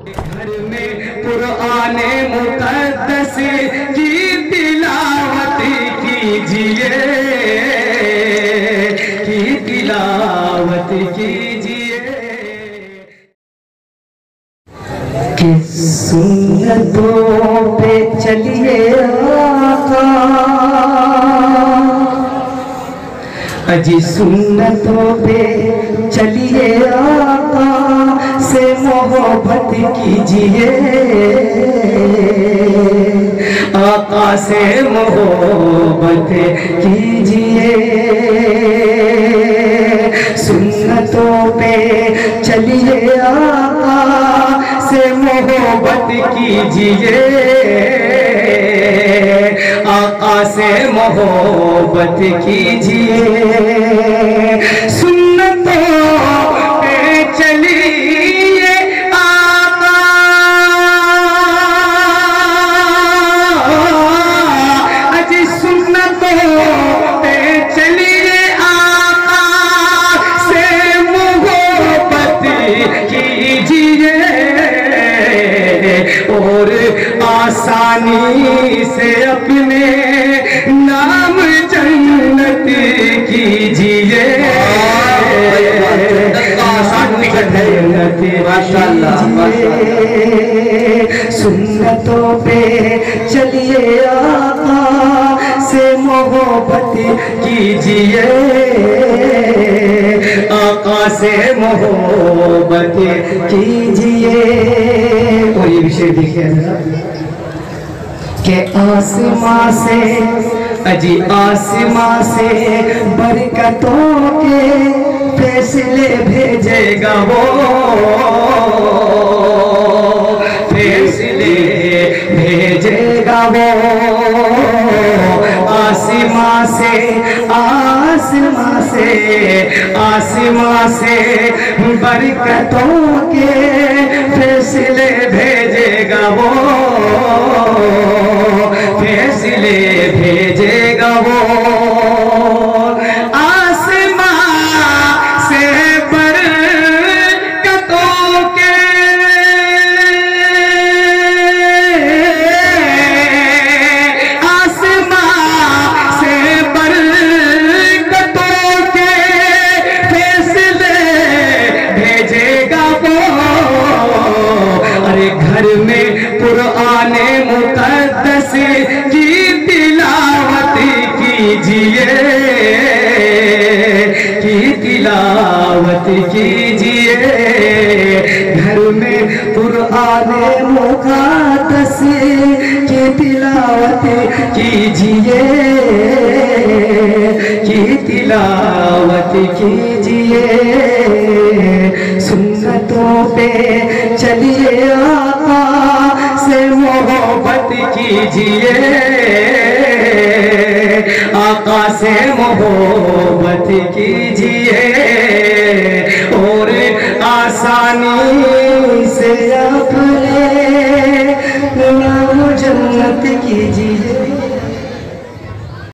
घर में कुराने मुक़द्दस की तिलावत कीजिए, की तिलावत कीजिए। कि सुन्नतों पे चलिए आका, अजी सुन्नतों पे चलिए आका से मोहब्बत कीजिए, आका से मोहब्बत कीजिए। सुन्नतों पे चलिए आका से मोहब्बत कीजिए, आका से मोहब्बत कीजिए। सुन्नतों पे चलिए आका, अजी सुन्नतों पे चलिए आका से मोहब्बत कीजिए, और आसानी से अपने नाम जन्नत कीजिए, माशाअल्लाह माशाअल्लाह। सुन्नतों पे चलिए आका से मोहब्बत कीजिए, आका से मोहब्बत कीजिए। और ये विषय देखिए के आसमां से, अजी आसमां से बरकतों के फैसले भेजेगा वो, फैसले भेजेगा वो। आसमां से, आसमां से, आसमां से बरकतों के फैसले भेजेगा वो, फैसले भेजेगा वो। घर में कुराने मुक़द्दस की तिलावत कीजिए, की तिलावत कीजिए। घर में कुराने मुक़द्दस की तिलावत कीजिए, की तिलावत कीजिए। सुन्नतों पे चलिए आका से मोहब्बत कीजिए, आका से मोहब्बत कीजिए, और आसानी से अपने नाम जन्नत कीजिए।